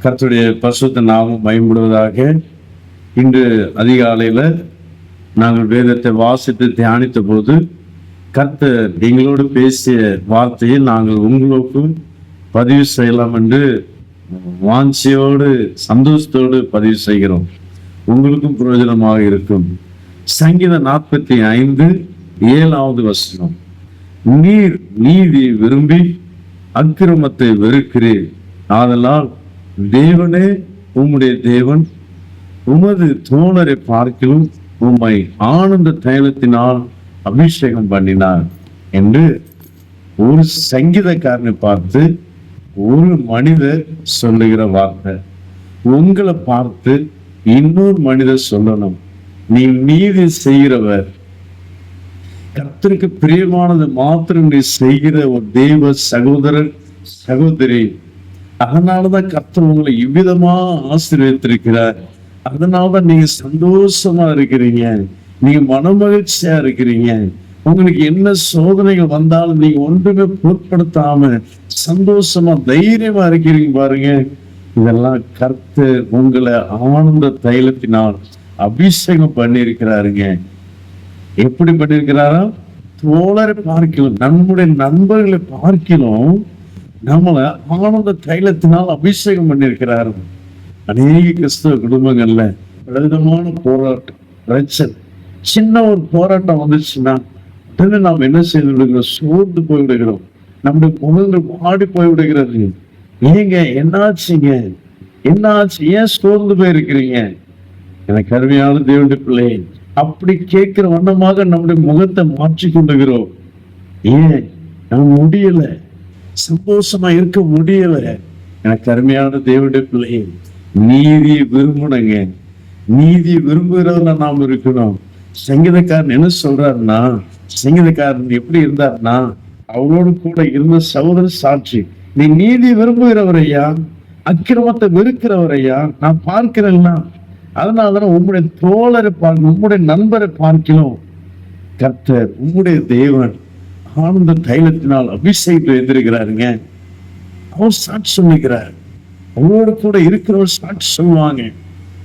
கர்த்தருடைய பரிசுத்த நாமம் மகிமைப்படுவதாக. இன்று அதிகாலையில நாங்கள் வேதத்தை வாசித்து தியானித்த போது கர்த்தர் எங்களோடு பேசிய வார்த்தையை நாங்கள் உங்களுக்கும் பதிவு செய்யலாம் என்று வாஞ்சியோடு சந்தோஷத்தோடு பதிவு செய்கிறோம். உங்களுக்கும் பிரயோஜனமாக இருக்கும். சங்கீதம் 45:7 வசனம், நீர் நீதியை விரும்பி அக்கிரமத்தை வெறுக்கிறீர், ஆதலால் தேவனே உம்முடைய தேவன் உமது தோழரை பார்க்கிலும் உம்மை ஆனந்த தைலத்தினால் அபிஷேகம் பண்ணினார் என்று ஒரு சங்கீதக்காரனை பார்த்து ஒரு மனிதர் சொல்லுகிற வார்த்தை. உங்களை பார்த்து இன்னொரு மனிதர் சொல்லணும், நீ நீதி செய்கிறவர், கர்த்தருக்கு பிரியமானது மாத்திரம் நீ செய்கிற ஒரு தெய்வ சகோதரர் சகோதரி. அதனாலதான் கர்த்தர் உங்களை இவ்விதமா ஆசீர்வதித்திருக்கிறார். அதனாலதான் நீங்க சந்தோஷமா இருக்கிறீங்க, நீங்க மனமகிழ்ச்சியா இருக்கிறீங்க. உங்களுக்கு என்ன சோதனைகள் வந்தாலும் நீங்க ஒன்றுமே பொருட்படுத்தாம சந்தோஷமா தைரியமா இருக்கிறீங்க பாருங்க. இதெல்லாம் கர்த்தர் உங்களை ஆனந்த தைலத்தினால் அபிஷேகம் பண்ணி இருக்கிறாருங்க. எப்படி பண்ணிருக்கிறாரா? தோழரை பார்க்கலாம், நம்முடைய நண்பர்களை பார்க்கலாம், நம்மளை ஆனந்த தைலத்தினால் அபிஷேகம் பண்ணிருக்கிறாரு. அநேக கிறிஸ்தவ குடும்பங்கள்ல விதமான போராட்டம், பிரச்சனை, சின்ன ஒரு போராட்டம் வந்துச்சுன்னா உடனே நாம் என்ன செய்து விடுகிறோம்? சோர்ந்து போய் விடுகிறோம். நம்முடைய முகங்கள் மாடி போய் விடுகிறது. ஏங்க என்னாச்சுங்க, என்னாச்சு, ஏன் சோர்ந்து போயிருக்கிறீங்க? எனக்கு அருமையான தேவனுடைய பிள்ளை, அப்படி கேட்கிற வண்ணமாக நம்முடைய முகத்தை மாற்றி கொண்டுகிறோம். ஏன் நம்ம முடியல, சந்தோஷமா இருக்க முடியல. எனக்கு அருமையான தேவனுடைய பிள்ளை, நீதியை விரும்பணுங்க. நீதி விரும்புகிறவர்கள நாம் இருக்கணும். சங்கீதக்காரன் என்ன சொல்றாருன்னா, சங்கீதக்காரன் எப்படி இருந்தாருன்னா, அவரோடு கூட இருந்த சகோதர சாட்சி, நீ நீதி விரும்புகிறவரையா, அக்கிரமத்தை வெறுக்கிறவரையா நான் பார்க்கிறேன்னா, அதனாலதான் உம்முடைய தோழரை பார்க்க, உம்முடைய நண்பரை பார்க்கிறோம். கர்த்தர் உம்முடைய தேவன் ஆனந்த தைலத்தினால் அபிஷேகத்தை வைத்திருக்கிறாருங்க. அவர் சாட்சி சொல்லுகிறார். அவரோடு கூட இருக்கிறவர் சாட்சி சொல்லுவாங்க.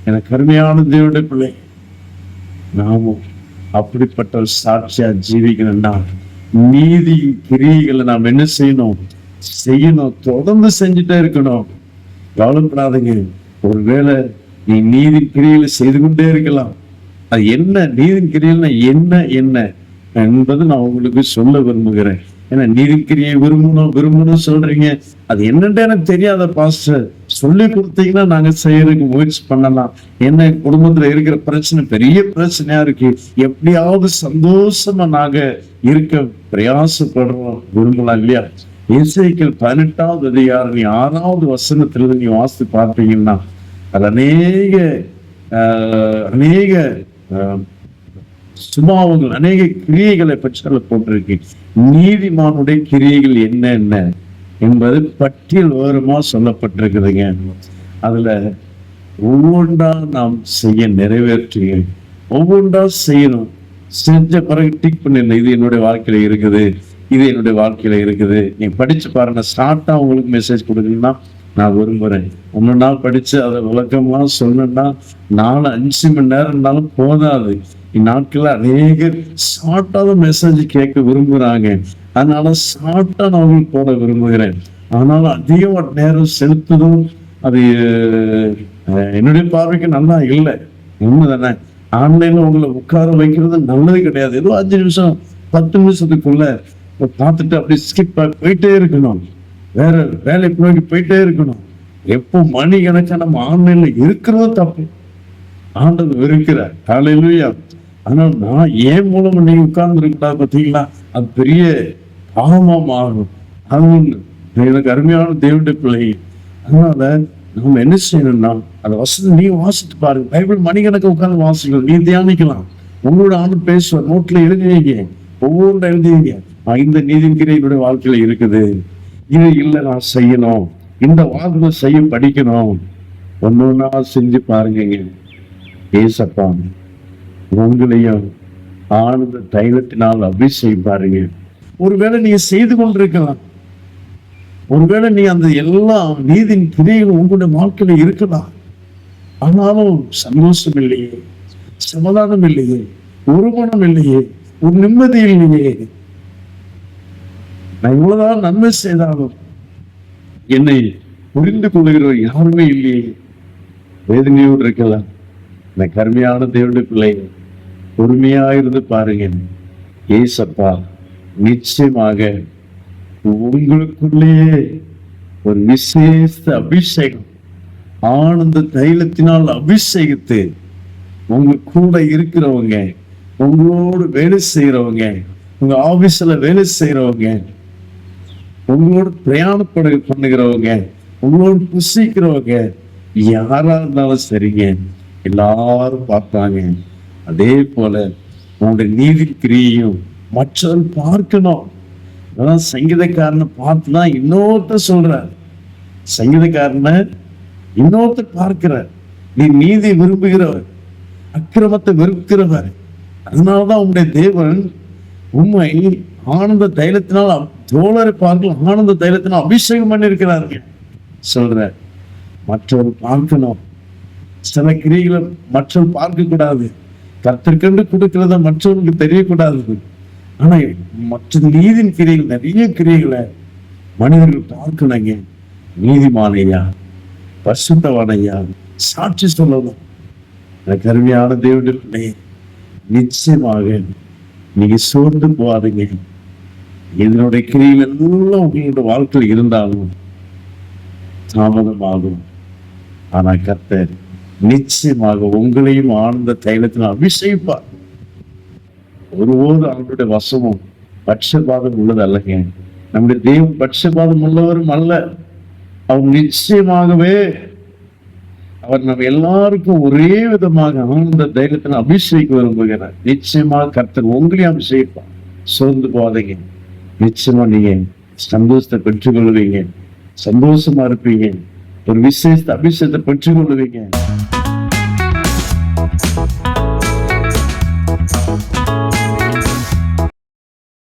எனக்கு அருமையான தேவனுடைய பிள்ளை, நாமும் அப்படிப்பட்ட ஒரு சாட்சியா ஜீவிக்கணும்னா நீதி கிரியைகளை நாம் என்ன செய்யணும்? தொடர்ந்து செஞ்சுட்டே இருக்கணும். கவலைப்படாதீங்க. ஒருவேளை நீ நீதி கிரியைகளை செய்து கொண்டே இருக்கலாம். அது என்ன நீதி கிரியைகள்னா என்ன என்பது நான் உங்களுக்கு சொல்ல விரும்புகிறேன். ஏன்னா நீதி கிரியை விரும்பணும் சொல்றீங்க, அது என்னன்னு எனக்கு தெரியாத பாஸ்டர், சொல்லி கொடுத்தீங்கன்னா நாங்க செய்யறதுக்கு முயற்சி பண்ணலாம். என்ன குடும்பத்துல இருக்கிற பிரச்சனை பெரிய பிரச்சனையா இருக்கு, எப்படியாவது சந்தோஷமா நாங்க இருக்க பிரயாசப்படுறோம், விரும்பலாம் இல்லையா? எசேக்கியேல் 18வது அதிகாரம் 6வது வசனத்திலிருந்து நீ வாசித்து பார்ப்பீங்கன்னா அது அநேக சுபாவங்கள், அநேக கிரியைகளை பற்றி போட்டிருக்கு. நீதிமானுடைய கிரியைகள் என்ன என்பது பட்டியல் விவரமா சொல்லப்பட்டிருக்குதுங்க. அதுல ஒவ்வொன்றா நாம் செய்ய நிறைவேற்றி ஒவ்வொன்றா செய்யணும். செஞ்ச பிறகு டிக் பண்ணிடணும், இது என்னுடைய வாழ்க்கையில இருக்குது, இது என்னுடைய வாழ்க்கையில இருக்குது. நீங்க படிச்சு பாருங்க. ஸ்டார்ட்டா உங்களுக்கு மெசேஜ் கொடுக்கணும்னா நான் விரும்புறேன். ஒன்னு நாள் படிச்சு அதை விளக்கமா சொல்லணும்னா 4-5 மணி நேரம் இருந்தாலும் போதாது. இந்நாட்கள்ல அநேகர் ஷார்ட்டாத மெசேஜ் கேட்க விரும்புறாங்க. அதனால ஷார்ட்டா நான் உங்களுக்கு போட விரும்புகிறேன். ஆனாலும் அதிக நேரம் செலுத்துதும் அது என்னுடைய பார்வைக்கு நல்லா இல்லை. உண்மைதானே? ஆன்லைன்ல உங்களை உட்கார வைக்கிறது நல்லது கிடையாது. ஏதோ 5 நிமிஷம் 10 நிமிஷத்துக்குள்ள பார்த்துட்டு அப்படி ஸ்கிப் போயிட்டே இருக்கணும், வேற வேலைக்கு நோக்கி போயிட்டே இருக்கணும். எப்போ மணி கணக்கா நம்ம ஆன்லைன்ல இருக்கிறதும் தப்பு. ஆண்டவர் இருக்கிறார். ஹல்லேலூயா. ஆனால் நான் ஏன் மூலமா நீங்க உட்கார்ந்து இருக்கா பார்த்தீங்களா, அது பெரிய பாவமா மாறும். அது ஒண்ணு. எனக்கு அருமையான தேவனுடைய பிள்ளை. அதனால நம்ம என்ன செய்யணும்னா அந்த வசதி நீங்க வாசித்து பாருங்க. பைபிள் மணிக்கணக்க உட்கார்ந்து வாசிக்கலாம், நீ தியானிக்கலாம். உங்களோட ஆண்டு பேசுவார், நோட்ல எழுதுவீங்க, ஒவ்வொன்றும் எழுதுவீங்க. இந்த நீதிக்கிரை என்னுடைய வாழ்க்கையில இருக்குது, இது இல்லை நான் செய்யணும், இந்த வாக்குல செய்ய படிக்கணும். ஒன்னொன்னா செஞ்சு பாருங்க. ஏசப்பா உங்களையும் ஆனந்த தைலத்தினால் அபிஷேகம் பாருங்க. ஒருவேளை நீங்க செய்து கொண்டிருக்கலாம், ஒருவேளை நீ அந்த எல்லா நீதியின் கிரியைகளும் உங்களுடைய வாழ்க்கையில இருக்கலாம், ஆனாலும் சந்தோஷம் இல்லையே, சமாதானம் இல்லையே, ஒரு குணம் இல்லையே, ஒரு நிம்மதி இல்லையே. நான் இவ்வளவுதான் நன்மை செய்தாலும் என்னை புரிந்து கொள்கிறவர் யாருமே இல்லையே, வேதனையோடு இருக்கலாம். இந்த கருமையான தேவனுடைய பிள்ளைகள் பொறுமையா இருந்து பாருங்க. ஏசப்பா நிச்சயமாக உங்களுக்குள்ளேயே ஒரு விசேஷ அபிஷேகம், ஆனந்த தைலத்தினால் அபிஷேகித்து உங்க கூட இருக்கிறவங்க, உங்களோடு வேலை செய்யறவங்க, உங்க ஆபீஸ்ல வேலை செய்யறவங்க, உங்களோட பிரயாணப்பட பண்ணுகிறவங்க, உங்களோட புசிக்கிறவங்க, யாரா இருந்தாலும் சரிங்க, எல்லாரும் பார்த்தாங்க. அதே போல உங்களுடைய நீதி கிரியையும் மற்றவர்கள் பார்க்கணும். அதான் சங்கீதக்காரனை பார்த்துதான் இன்னொருத்தர் சொல்றார். சங்கீதக்காரனை இன்னொருத்தர் பார்க்கிறார். நீ நீதி விரும்புகிறவர், அக்கிரமத்தை வெறுக்கிறவர், அதனாலதான் உங்களுடைய தேவன் உண்மை ஆனந்த தைலத்தினால் தோழரை பார்க்கலாம், ஆனந்த தைலத்தினால் அபிஷேகம் பண்ணியிருக்கிறாருங்க சொல்ற. மற்றவர் பார்க்கணும். சில கிரிகளை மற்றவர் பார்க்க கூடாது, கர்த்தர்கண்டு கொடுக்கிறத மற்றவர்களுக்கு தெரியக்கூடாது. ஆனா மற்ற நீதியின் கிரிகள், நிறைய கிரிகளை மனிதர்கள் பார்க்கணுங்க. நீதிமானையா, பரிசுத்தவானையா, சாட்சி சொல்லணும். கருமையான தேவனுடைய பிள்ளையே, நிச்சயமாக நீங்க சோர்ந்து போகாதீங்க. இதனுடைய கிரிகள் எல்லாம் உங்களுடைய வாழ்க்கையில் இருந்தாலும் தாமதமாகும். ஆனா கர்த்தர் நிச்சயமாக உங்களையும் ஆனந்த தைலத்தில் அபிஷேகிப்பார். ஒருபோது அவருடைய வசமும் பட்சபாதம் உள்ளது அல்லங்க. நம்முடைய தெய்வம் பட்சபாதம் உள்ளவரும் அல்ல. அவர் நிச்சயமாகவே அவர் நம்ம எல்லாருக்கும் ஒரே விதமாக ஆனந்த தைரியத்தில் அபிஷேகிக்க விரும்புகிறார். நிச்சயமாக கர்த்தர் உங்களையும் அபிஷேகிப்பார். சோர்ந்து போகாதீங்க. நிச்சயமா நீங்க சந்தோஷத்தை பெற்றுக்கொள்வீங்க, சந்தோஷமா இருப்பீங்க, ஒரு விசேஷ அபிஷேகத்தை பெற்றுக்கொள்வீங்க.